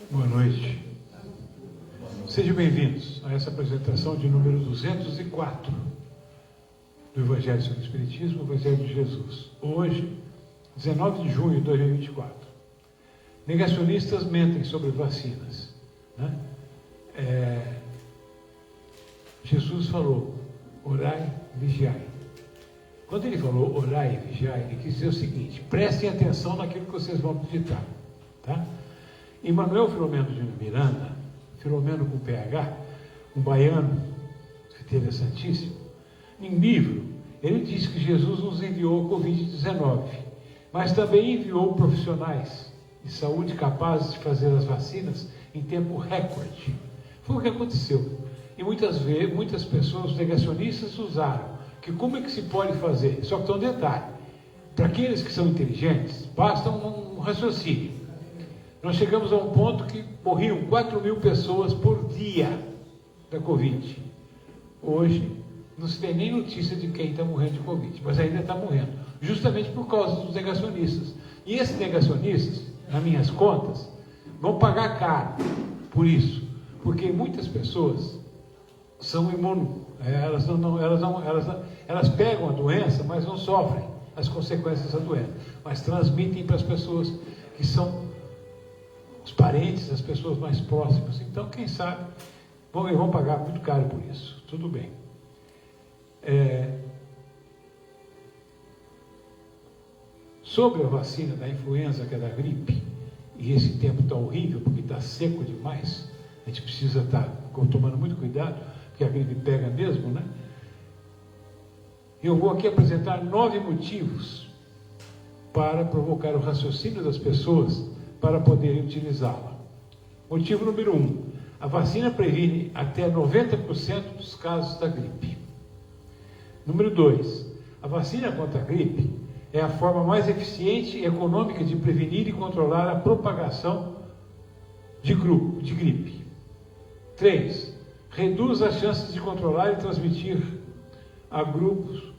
Boa noite. Sejam bem-vindos a essa apresentação de número 204 do Evangelho sobre o Espiritismo, o Evangelho de Jesus. Hoje, 19 de junho de 2024. Negacionistas mentem sobre vacinas, né? Jesus falou, orai, vigiai. Quando ele falou orai e vigiai, ele quis dizer o seguinte: prestem atenção naquilo que vocês vão meditar, tá? Emmanuel Filomeno de Miranda, Filomeno com PH, um baiano interessantíssimo, em livro, ele diz que Jesus nos enviou o Covid-19, mas também enviou profissionais de saúde capazes de fazer as vacinas em tempo recorde. Foi o que aconteceu. E muitas vezes, muitas pessoas, os negacionistas, usaram que como é que se pode fazer? Só que tem um detalhe: para aqueles que são inteligentes, basta um raciocínio. Nós chegamos a um ponto que morriam 4.000 pessoas por dia da Covid. Hoje, não se tem nem notícia de quem está morrendo de Covid, mas ainda está morrendo, justamente por causa dos negacionistas. E esses negacionistas, nas minhas contas, vão pagar caro por isso, porque muitas pessoas são elas pegam a doença, mas não sofrem as consequências da doença, mas transmitem para as pessoas que são os parentes, as pessoas mais próximas. Então, quem sabe, vão pagar muito caro por isso. Tudo bem. Sobre a vacina da influenza, que é da gripe, e esse tempo está horrível, porque está seco demais, a gente precisa estar tomando muito cuidado, porque a gripe pega mesmo, né? Eu vou aqui apresentar 9 motivos para provocar o raciocínio das pessoas para poderem utilizá-la. Motivo número 1: a vacina previne até 90% dos casos da gripe. Número 2: a vacina contra a gripe é a forma mais eficiente e econômica de prevenir e controlar a propagação de gripe. 3: reduz as chances de controlar e transmitir a grupos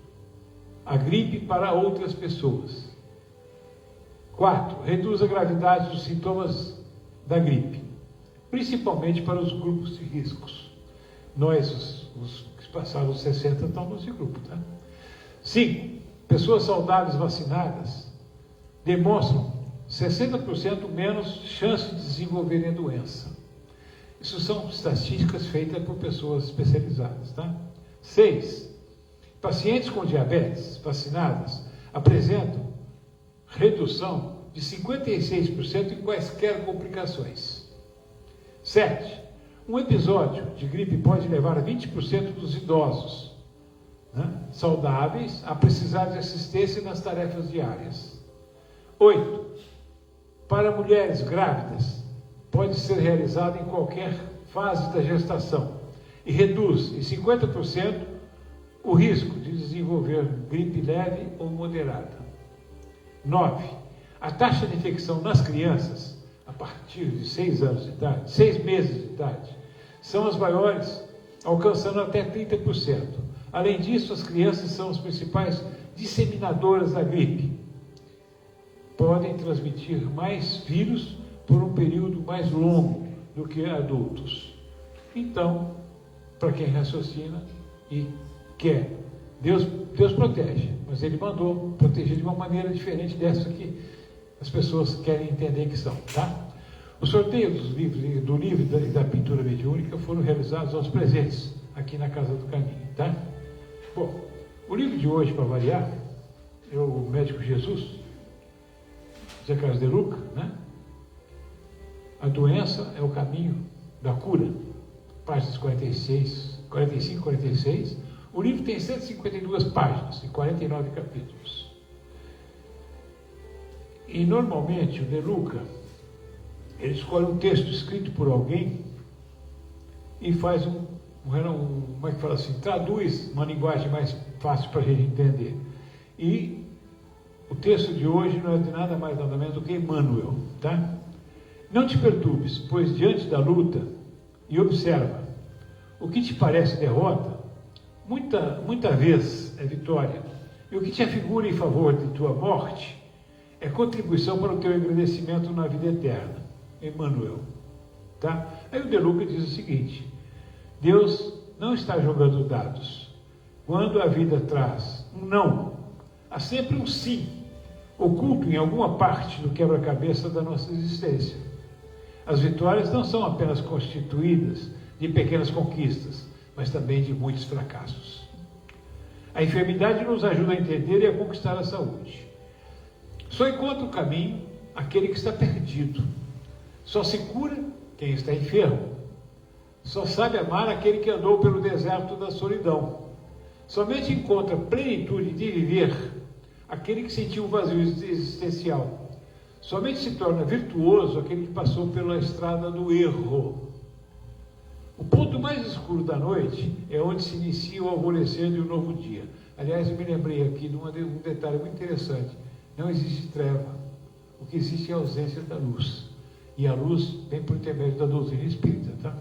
a gripe para outras pessoas. 4: reduz a gravidade dos sintomas da gripe, principalmente para os grupos de riscos. Nós, os que passaram os 60, estamos nesse grupo, tá? 5: pessoas saudáveis vacinadas demonstram 60% menos chance de desenvolverem a doença. Isso são estatísticas feitas por pessoas especializadas, tá? 6: pacientes com diabetes vacinadas apresentam redução de 56% em quaisquer complicações. 7: um episódio de gripe pode levar a 20% dos idosos, né, saudáveis a precisar de assistência nas tarefas diárias. 8: para mulheres grávidas, pode ser realizado em qualquer fase da gestação e reduz em 50% o risco de desenvolver gripe leve ou moderada. 9: a taxa de infecção nas crianças, a partir de 6 meses de idade, são as maiores, alcançando até 30%. Além disso, as crianças são as principais disseminadoras da gripe. Podem transmitir mais vírus por um período mais longo do que adultos. Então, para quem raciocina e quer, Deus protege, mas Ele mandou proteger de uma maneira diferente dessa que as pessoas querem entender que são, tá? Os sorteios do livro e da pintura mediúnica foram realizados aos presentes aqui na Casa do Caminho, tá? Bom, o livro de hoje, para variar, é o Médico Jesus, Zé Carlos de Luca, né? A doença é o caminho da cura, páginas 45 e 46. O livro tem 152 páginas e 49 capítulos. E normalmente o De Luca, ele escolhe um texto escrito por alguém e faz como é que fala assim, traduz uma linguagem mais fácil para a gente entender. E o texto de hoje não é de nada mais nada menos do que Emmanuel, tá? Não te perturbes, pois diante da luta, e observa, o que te parece derrota, muita vez é vitória, e o que te afigura em favor de tua morte, é contribuição para o teu engrandecimento na vida eterna. Emmanuel. Tá? Aí o De Luca diz o seguinte: Deus não está jogando dados. Quando a vida traz um não, há sempre um sim, oculto em alguma parte do quebra-cabeça da nossa existência. As vitórias não são apenas constituídas de pequenas conquistas, mas também de muitos fracassos. A enfermidade nos ajuda a entender e a conquistar a saúde. Só encontra o caminho aquele que está perdido. Só se cura quem está enfermo. Só sabe amar aquele que andou pelo deserto da solidão. Somente encontra plenitude de viver aquele que sentiu um vazio existencial. Somente se torna virtuoso aquele que passou pela estrada do erro. O ponto mais escuro da noite é onde se inicia o alvorecer de um novo dia. Aliás, eu me lembrei aqui de um detalhe muito interessante. Não existe treva. O que existe é a ausência da luz. E a luz vem por intermédio da doutrina espírita, tá?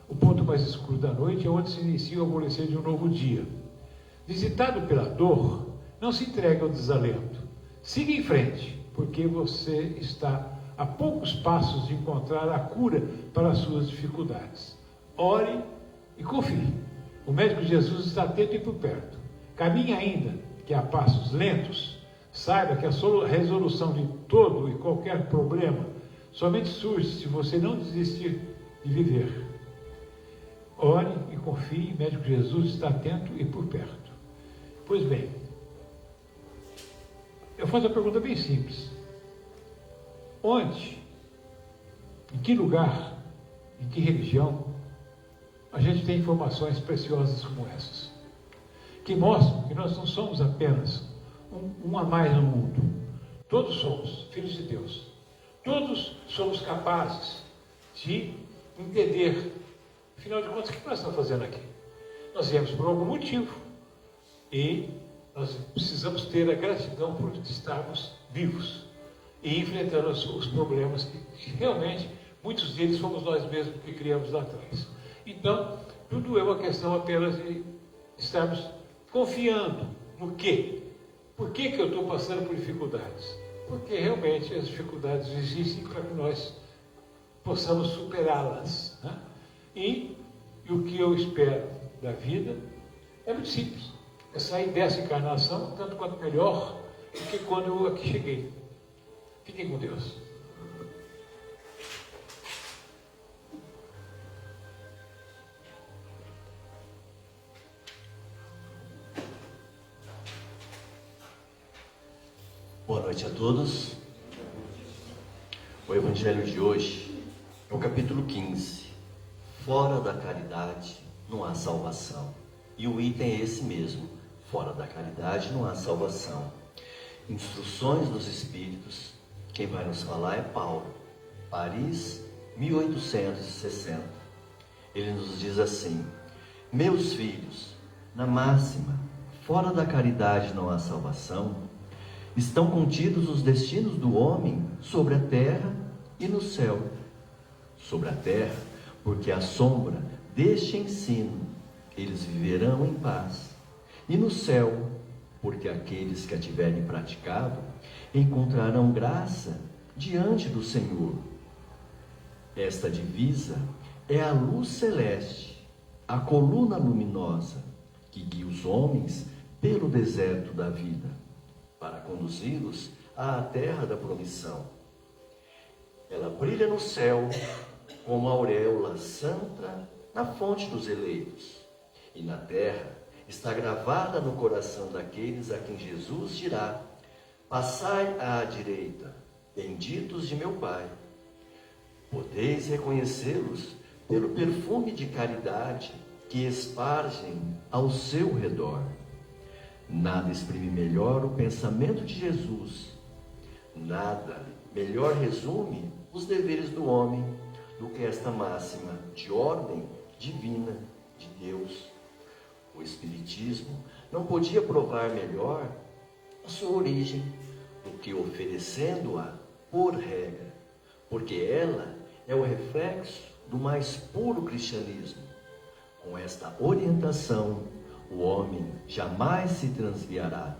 O ponto mais escuro da noite é onde se inicia o alvorecer de um novo dia. Visitado pela dor, não se entregue ao desalento. Siga em frente, porque você está a poucos passos de encontrar a cura para as suas dificuldades. Ore e confie. O médico Jesus está atento e por perto. Caminhe ainda, que a passos lentos. Saiba que a resolução de todo e qualquer problema somente surge se você não desistir de viver. Ore e confie, o médico Jesus está atento e por perto. Pois bem, eu faço uma pergunta bem simples. Onde, em que lugar, em que religião, a gente tem informações preciosas como essas? Que mostram que nós não somos apenas um a mais no mundo. Todos somos filhos de Deus. Todos somos capazes de entender, afinal de contas, o que nós estamos fazendo aqui? Nós viemos por algum motivo e nós precisamos ter a gratidão por estarmos vivos e enfrentando os problemas que realmente, muitos deles fomos nós mesmos que criamos lá atrás. Então, tudo é uma questão apenas de estarmos confiando no quê? Por que eu estou passando por dificuldades? Porque realmente as dificuldades existem para que nós possamos superá-las, né? E o que eu espero da vida é muito simples. É sair dessa encarnação tanto quanto melhor do que quando eu aqui cheguei. Fiquem com Deus. Boa noite a todos. O Evangelho de hoje é o capítulo 15. Fora da caridade não há salvação. E o item é esse mesmo. Fora da caridade não há salvação. Instruções dos Espíritos. Quem vai nos falar é Paulo. Paris, 1860. Ele nos diz assim: meus filhos, na máxima, fora da caridade não há salvação, estão contidos os destinos do homem sobre a terra e no céu. Sobre a terra, porque à sombra deste ensino eles viverão em paz. E no céu, porque aqueles que a tiverem praticado encontrarão graça diante do Senhor. Esta divisa é a luz celeste, a coluna luminosa que guia os homens pelo deserto da vida, para conduzi-los à terra da promissão. Ela brilha no céu como a auréola santa na fonte dos eleitos, e na terra está gravada no coração daqueles a quem Jesus dirá: passai à direita, benditos de meu Pai. Podeis reconhecê-los pelo perfume de caridade que espargem ao seu redor. Nada exprime melhor o pensamento de Jesus. Nada melhor resume os deveres do homem do que esta máxima de ordem divina de Deus. O Espiritismo não podia provar melhor a sua origem do que oferecendo-a por regra, porque ela é o reflexo do mais puro cristianismo. Com esta orientação, o homem jamais se transviará.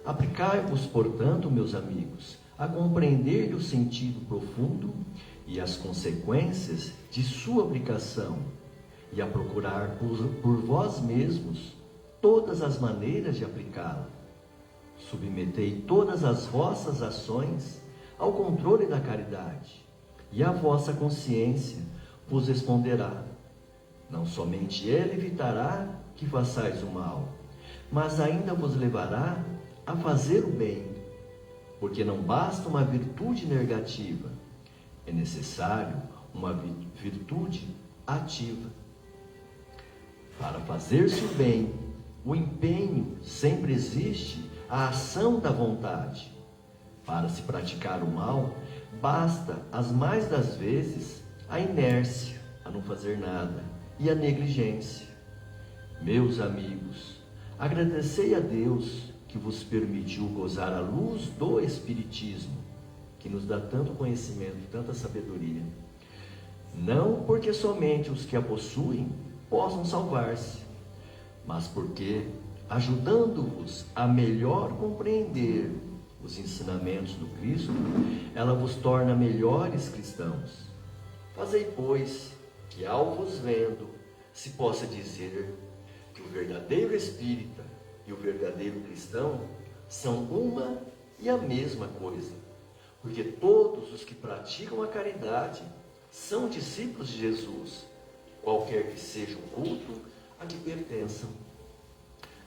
Aplicai-vos, portanto, meus amigos, a compreender o sentido profundo e as consequências de sua aplicação, e a procurar por vós mesmos todas as maneiras de aplicá-la. Submetei todas as vossas ações ao controle da caridade, e a vossa consciência vos responderá. Não somente ela evitará que façais o mal, mas ainda vos levará a fazer o bem, porque não basta uma virtude negativa, é necessário uma virtude ativa. Para fazer-se o bem, o empenho sempre existe a ação da vontade. Para se praticar o mal, basta, as mais das vezes, a inércia, a não fazer nada, e a negligência. Meus amigos, agradecei a Deus que vos permitiu gozar a luz do Espiritismo, que nos dá tanto conhecimento, tanta sabedoria. Não porque somente os que a possuem possam salvar-se, mas porque, ajudando-vos a melhor compreender os ensinamentos do Cristo, ela vos torna melhores cristãos. Fazei, pois, que ao vos vendo, se possa dizer que o verdadeiro espírita e o verdadeiro cristão são uma e a mesma coisa, porque todos os que praticam a caridade são discípulos de Jesus, qualquer que seja o culto a que pertençam.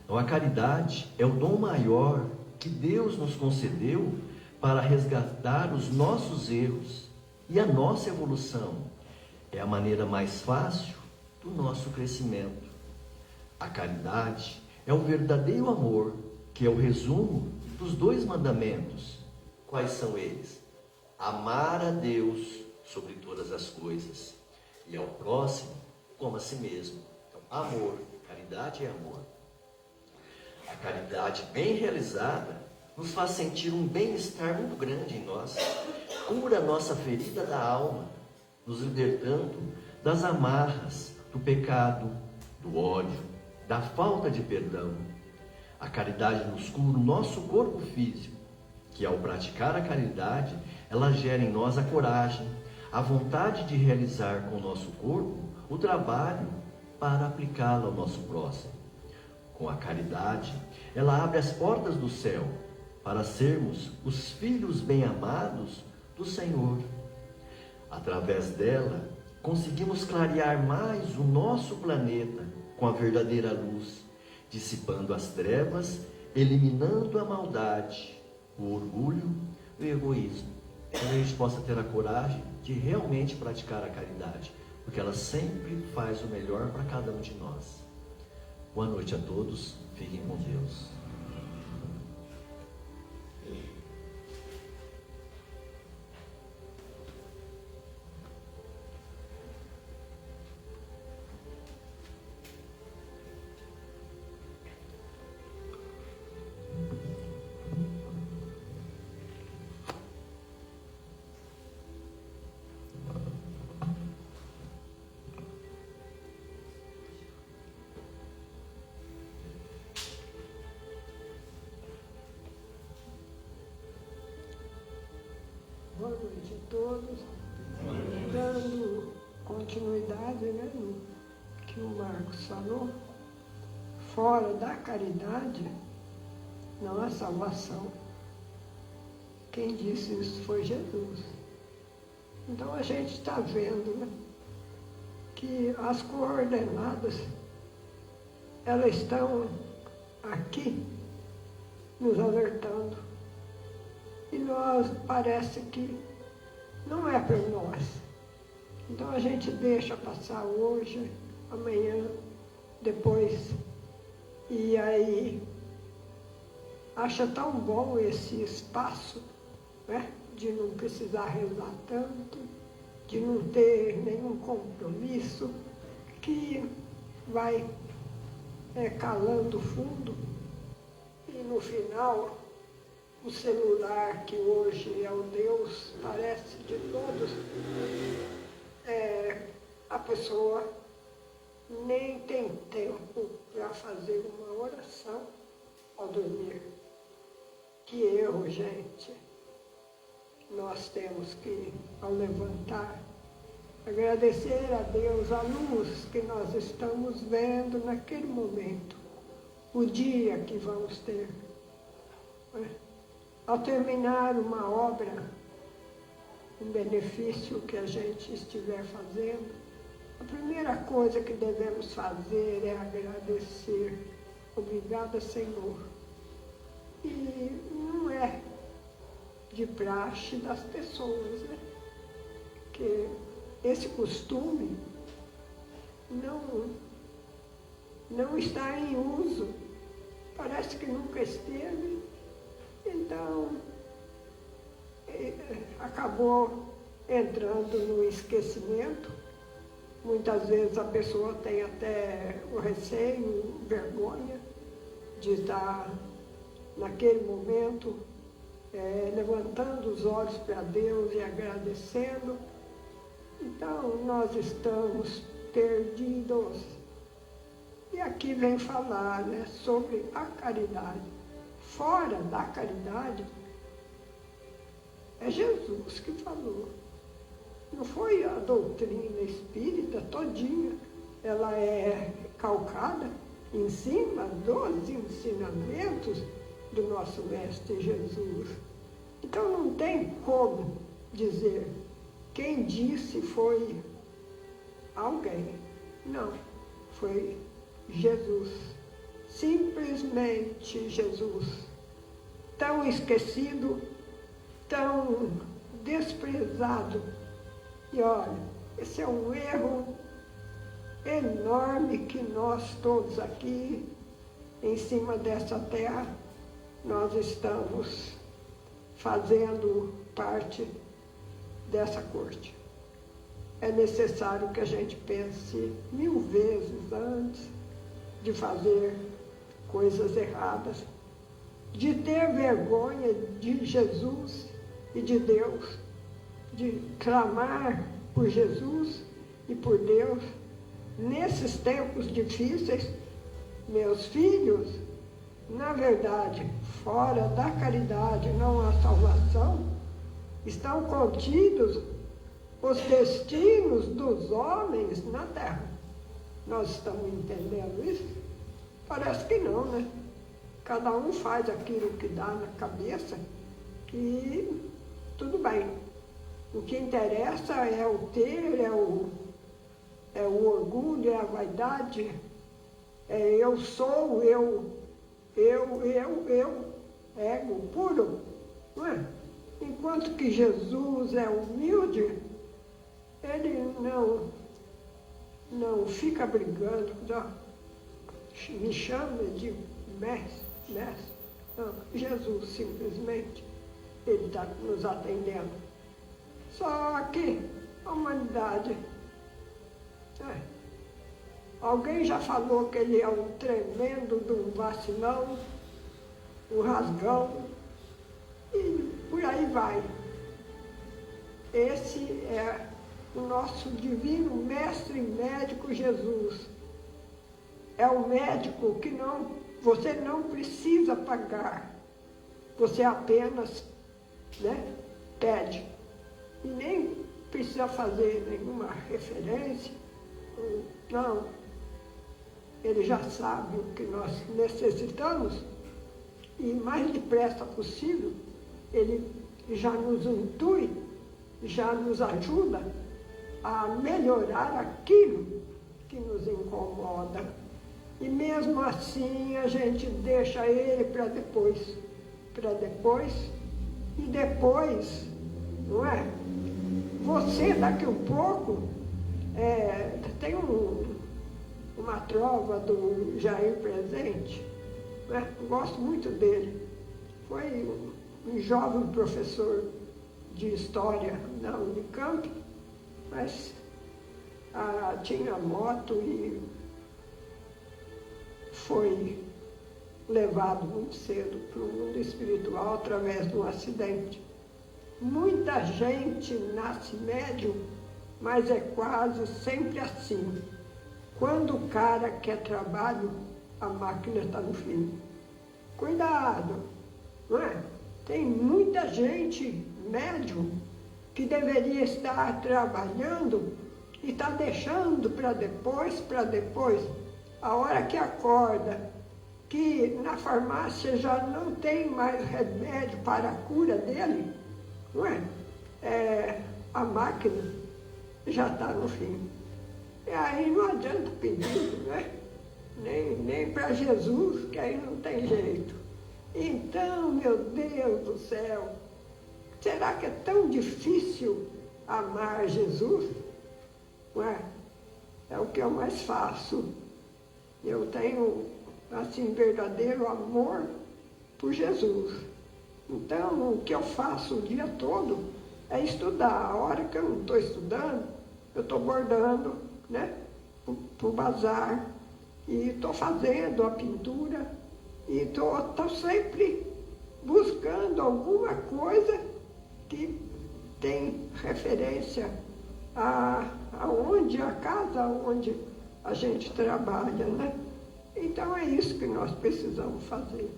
Então, a caridade é o dom maior que Deus nos concedeu para resgatar os nossos erros e a nossa evolução. É a maneira mais fácil do nosso crescimento. A caridade é o verdadeiro amor, que é o resumo dos 2 mandamentos. Quais são eles? Amar a Deus sobre todas as coisas e ao próximo como a si mesmo. Então, amor, caridade é amor. A caridade bem realizada nos faz sentir um bem-estar muito grande em nós, cura a nossa ferida da alma, nos libertando das amarras do pecado, do ódio, da falta de perdão. A caridade nos cura o nosso corpo físico, que ao praticar a caridade, ela gera em nós a coragem, a vontade de realizar com o nosso corpo o trabalho para aplicá-lo ao nosso próximo. Com a caridade, ela abre as portas do céu para sermos os filhos bem-amados do Senhor. Através dela, conseguimos clarear mais o nosso planeta com a verdadeira luz, dissipando as trevas, eliminando a maldade, o orgulho e o egoísmo. Para que a gente possa ter a coragem de realmente praticar a caridade, porque ela sempre faz o melhor para cada um de nós. Boa noite a todos, fiquem com Deus. Boa noite a todos. Dando continuidade, no que o Marcos falou, fora da caridade não há salvação. Quem disse isso foi Jesus. Então a gente está vendo, que as coordenadas, elas estão aqui nos alertando. E nós, parece que não é para nós. Então a gente deixa passar hoje, amanhã, depois. E aí acha tão bom esse espaço, de não precisar rezar tanto, de não ter nenhum compromisso, que vai calando fundo. E no final, o celular, que hoje é o Deus, parece, de todos, a pessoa nem tem tempo para fazer uma oração ao dormir. Que erro, gente! nós temos que, ao levantar, agradecer a Deus a luz que nós estamos vendo naquele momento, o dia que vamos ter. Ao terminar uma obra, um benefício que a gente estiver fazendo, a primeira coisa que devemos fazer é agradecer. Obrigada, Senhor. E não é de praxe das pessoas, né? Que esse costume não está em uso. Parece que nunca esteve. Então, acabou entrando no esquecimento. Muitas vezes a pessoa tem até o receio, vergonha de estar naquele momento levantando os olhos para Deus e agradecendo. Então, nós estamos perdidos. E aqui vem falar, né, sobre a caridade. Fora da caridade, é Jesus que falou. Não foi a doutrina espírita todinha. Ela é calcada em cima dos ensinamentos do nosso Mestre Jesus. Então não tem como dizer quem disse foi alguém. Não, foi Jesus. Simplesmente Jesus. Tão esquecido, tão desprezado. E olha, esse é um erro enorme que nós todos aqui, em cima dessa terra, nós estamos fazendo parte dessa corte. É necessário que a gente pense 1000 vezes antes de fazer coisas erradas, de ter vergonha de Jesus e de Deus, de clamar por Jesus e por Deus. Nesses tempos difíceis, meus filhos, na verdade, fora da caridade não há salvação, estão contidos os destinos dos homens na terra. Nós estamos entendendo isso? Parece que não, né? Cada um faz aquilo que dá na cabeça e tudo bem. O que interessa é o ter, é o orgulho, é a vaidade, é eu sou, ego puro, não é? Enquanto que Jesus é humilde, ele não fica brigando, me chama de mestre. Não, Jesus simplesmente, ele está nos atendendo. Só que a humanidade, alguém já falou que ele é um tremendo de um vacilão, um rasgão, e por aí vai. Esse é o nosso divino mestre e médico Jesus. É o médico que você não precisa pagar, você apenas, né, pede. E nem precisa fazer nenhuma referência, não. Ele já sabe o que nós necessitamos e mais depressa possível, ele já nos intui, já nos ajuda a melhorar aquilo que nos incomoda. E mesmo assim a gente deixa ele para depois, e depois, não é? Você daqui um pouco, tem uma trova do Jair Presente, né? Gosto muito dele. Foi um jovem professor de história na Unicamp, mas tinha moto e foi levado muito cedo para o mundo espiritual através de um acidente. Muita gente nasce médium, mas é quase sempre assim. Quando o cara quer trabalho, a máquina está no fim. Cuidado, não é? Tem muita gente remédio que deveria estar trabalhando e está deixando para depois, a hora que acorda, que na farmácia já não tem mais remédio para a cura dele, não é? A máquina já está no fim. E aí não adianta pedir, né? Nem para Jesus, que aí não tem jeito. Então, meu Deus do céu, será que é tão difícil amar Jesus? Não é? É o que eu mais faço. Eu tenho, assim, verdadeiro amor por Jesus. Então, o que eu faço o dia todo é estudar. A hora que eu não estou estudando, eu estou bordando, né? Para o bazar. E estou fazendo a pintura. E estou sempre buscando alguma coisa que tem referência a casa onde a gente trabalha, né? Então é isso que nós precisamos fazer.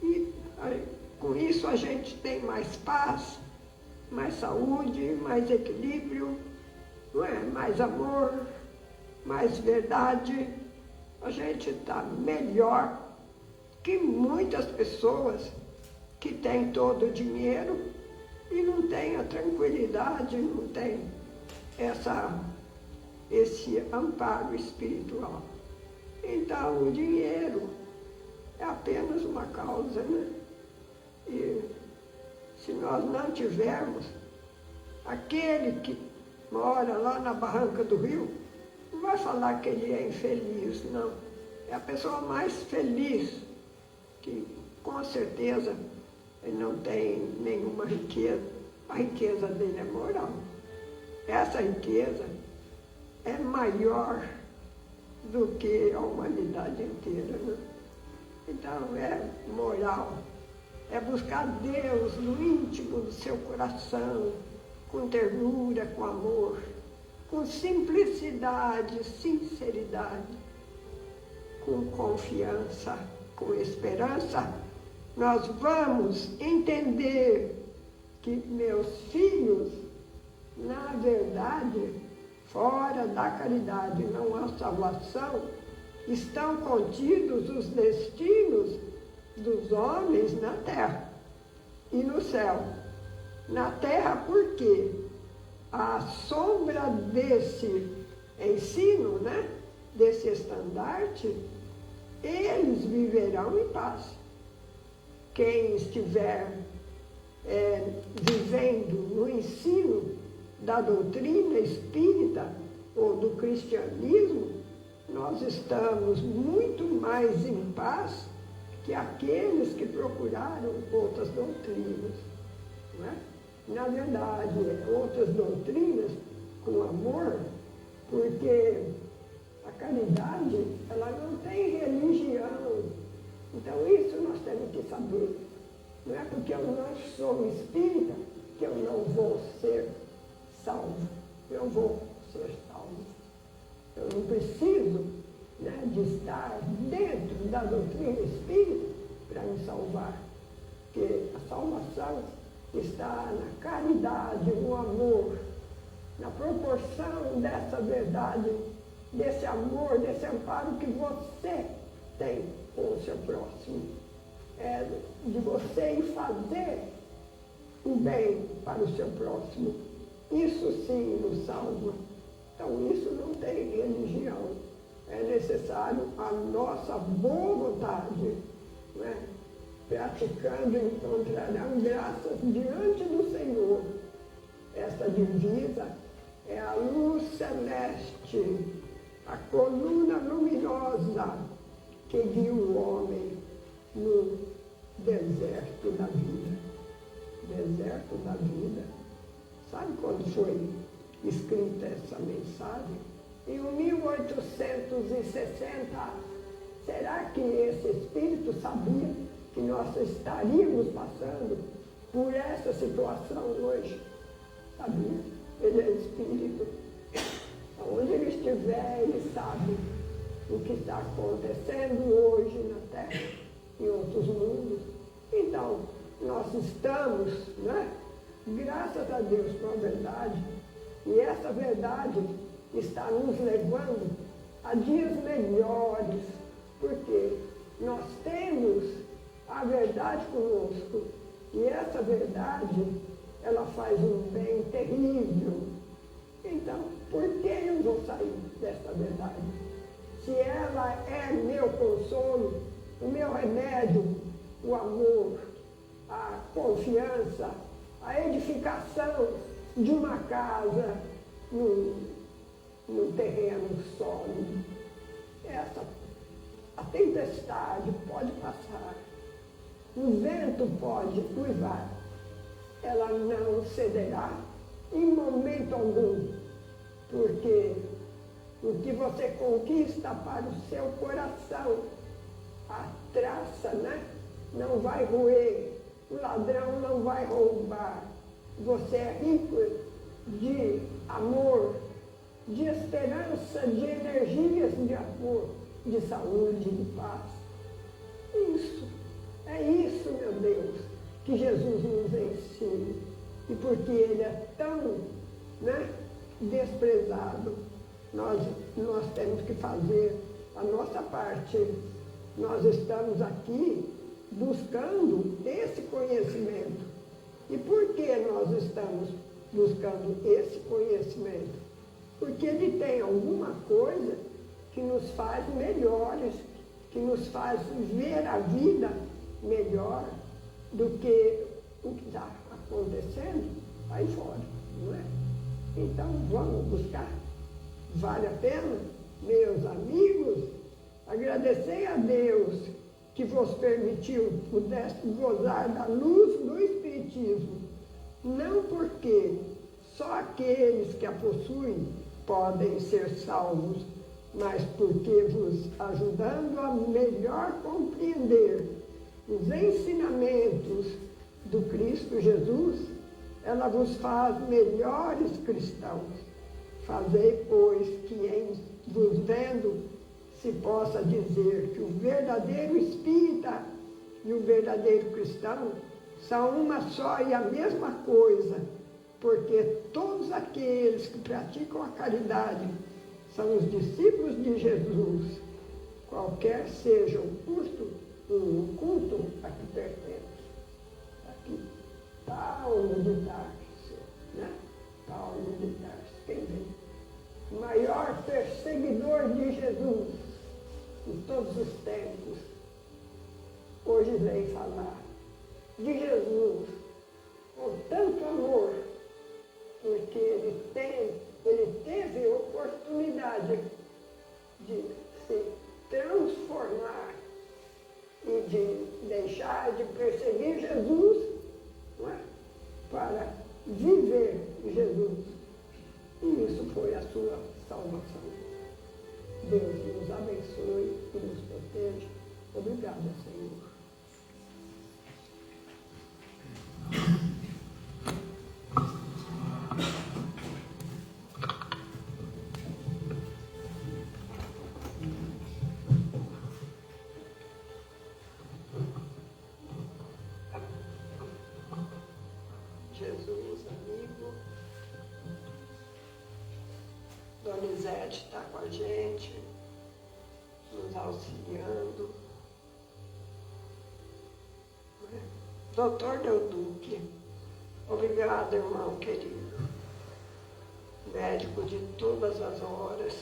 E aí, com isso a gente tem mais paz, mais saúde, mais equilíbrio, não é? Mais amor, mais verdade. A gente está melhor que muitas pessoas que têm todo o dinheiro e não têm a tranquilidade, não têm esse amparo espiritual. Então, o dinheiro é apenas uma causa, né? E se nós não tivermos, aquele que mora lá na barranca do rio, não vai falar que ele é infeliz, não. É a pessoa mais feliz, que com certeza ele não tem nenhuma riqueza. A riqueza dele é moral. Essa riqueza é maior do que a humanidade inteira, né? Então é moral, é buscar Deus no íntimo do seu coração, com ternura, com amor, com simplicidade, sinceridade, com confiança, com esperança. Nós vamos entender que meus filhos, na verdade, fora da caridade não há salvação, estão contidos os destinos dos homens na terra e no céu. Na terra, por quê? À sombra desse ensino, né? Desse estandarte, eles viverão em paz. Quem estiver vivendo no ensino da doutrina espírita ou do cristianismo, nós estamos muito mais em paz que aqueles que procuraram outras doutrinas, não é? Na verdade, outras doutrinas com amor, porque a caridade, ela não tem religião. Então isso nós temos que saber. Não é porque eu não sou espírita que eu não vou ser salvo. Eu vou ser salvo. Eu não preciso, né, de estar dentro da doutrina espírita para me salvar. Porque a salvação está na caridade, no amor, na proporção dessa verdade, desse amor, desse amparo que você tem com o seu próximo. É de você ir fazer o bem para o seu próximo. Isso sim nos salva. Então isso não tem religião. É necessário a nossa boa vontade, né? Praticando encontrarão graças diante do Senhor. Esta divisa é a luz celeste, a coluna luminosa que guia o homem no deserto da vida. Deserto da vida. Sabe quando foi escrita essa mensagem? Em 1860. Será que esse espírito sabia que nós estaríamos passando por essa situação hoje? Sabia? Ele é espírito. Onde ele estiver, ele sabe o que está acontecendo hoje na Terra, em outros mundos. Então, nós estamos, né, graças a Deus por uma verdade, e essa verdade está nos levando a dias melhores, porque nós temos a verdade conosco, e essa verdade, ela faz um bem terrível. Então, por que eu vou sair dessa verdade? Se ela é meu consolo, o meu remédio, o amor, a confiança, a edificação de uma casa num terreno sólido. A tempestade pode passar, o vento pode uivar, ela não cederá em momento algum, porque o que você conquista para o seu coração, a traça, né, não vai roer, o ladrão não vai roubar. Você é rico de amor, de esperança, de energias de amor, de saúde, de paz. É isso, meu Deus, que Jesus nos ensina. E porque Ele é tão, né, desprezado, nós temos que fazer a nossa parte. Nós estamos aqui buscando esse conhecimento. E por que nós estamos buscando esse conhecimento? Porque ele tem alguma coisa que nos faz melhores, que nos faz ver a vida melhor do que o que está acontecendo aí fora, não é? Então vamos buscar. Vale a pena, meus amigos, agradecer a Deus que vos permitiu, pudesse gozar da luz do Espiritismo, não porque só aqueles que a possuem podem ser salvos, mas porque vos ajudando a melhor compreender os ensinamentos do Cristo Jesus, ela vos faz melhores cristãos. Fazei, pois, que em vos vendo se possa dizer que o verdadeiro espírita e o verdadeiro cristão são uma só e a mesma coisa, porque todos aqueles que praticam a caridade são os discípulos de Jesus, qualquer seja o culto a que pertence. Aqui, Paulo de Tarso, né? Paulo de Tarso, quem vem? O maior perseguidor de Jesus em todos os tempos, hoje vem falar de Jesus com tanto amor, porque ele teve oportunidade de se transformar e de deixar de perseguir Jesus, não é? Para viver Jesus. E isso foi a sua salvação. Deus nos abençoe e nos proteja. Obrigada, Senhor. Jesus, amigo. Donizete está com a gente, nos auxiliando. Doutor Deoduque, obrigado, irmão querido. Médico de todas as horas,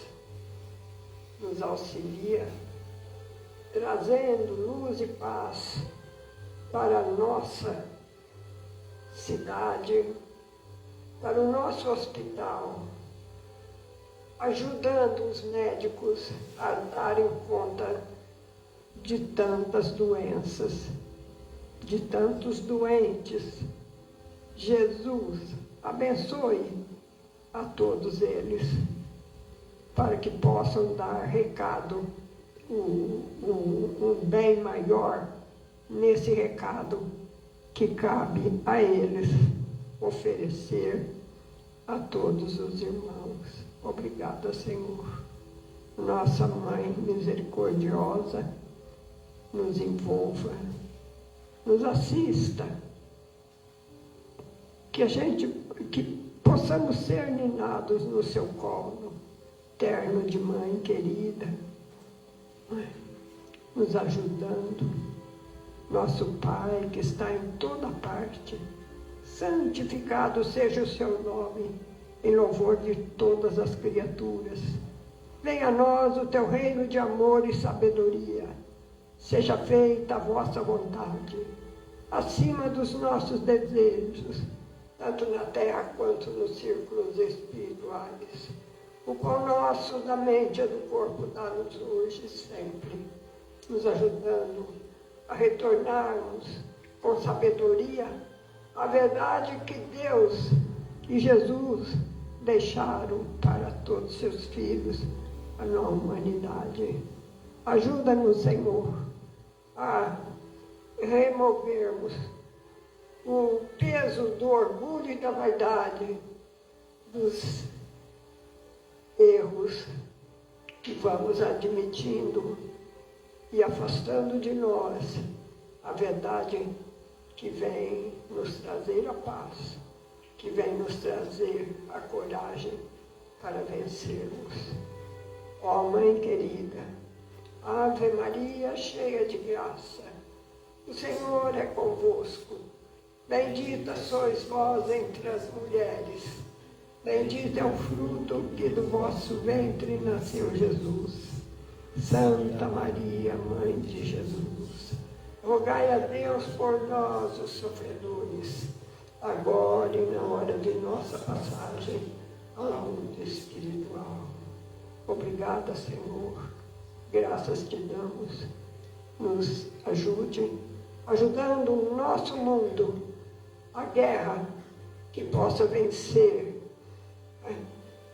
nos auxilia, trazendo luz e paz para a nossa cidade, para o nosso hospital, ajudando os médicos a darem conta de tantas doenças, de tantos doentes. Jesus, abençoe a todos eles, para que possam dar recado, um bem maior nesse recado que cabe a eles oferecer a todos os irmãos. Obrigada, Senhor. Nossa Mãe misericordiosa, nos envolva, nos assista que possamos ser ninados no seu colo, terno de mãe querida, nos ajudando. Nosso Pai que está em toda parte, santificado seja o seu nome, em louvor de todas as criaturas. Venha a nós o teu reino de amor e sabedoria. Seja feita a vossa vontade, acima dos nossos desejos, tanto na terra quanto nos círculos espirituais. O pão nosso da mente e do corpo dá-nos hoje e sempre, nos ajudando a retornarmos com sabedoria a verdade que Deus e Jesus deixaram para todos seus filhos, a nossa humanidade. Ajuda-nos, Senhor, a removermos o peso do orgulho e da vaidade, dos erros que vamos admitindo e afastando de nós a verdade que vem nos trazer a paz, que vem nos trazer a coragem para vencermos. Ó Mãe querida, Ave Maria, cheia de graça, o Senhor é convosco. Bendita sois vós entre as mulheres, bendito é o fruto que do vosso ventre nasceu Jesus. Santa Maria, Mãe de Jesus, rogai a Deus por nós, os sofredores, agora e na hora de nossa passagem ao mundo espiritual. Obrigada, Senhor, graças te damos. Nos ajude, ajudando o nosso mundo, a guerra, que possa vencer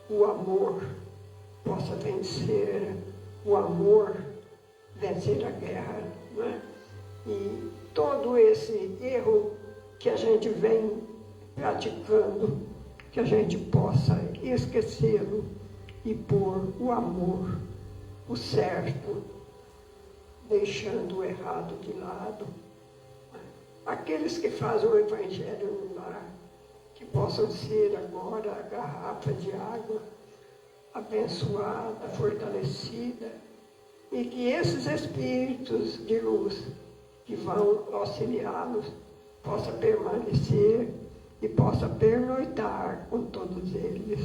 o amor, possa vencer o amor, vencer a guerra, né? E todo esse erro que a gente vem praticando, que a gente possa esquecê-lo e pôr o amor, o certo, deixando o errado de lado. Aqueles que fazem o Evangelho no lar, que possam ser agora a garrafa de água abençoada, fortalecida, e que esses espíritos de luz que vão auxiliá-los possa permanecer e possa pernoitar com todos eles,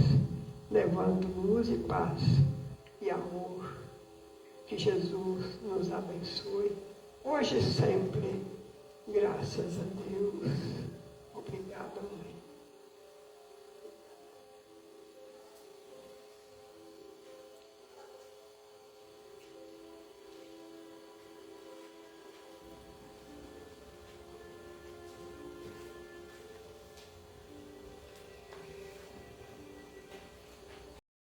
levando luz e paz e amor. Que Jesus nos abençoe, hoje e sempre. Graças a Deus. Obrigada,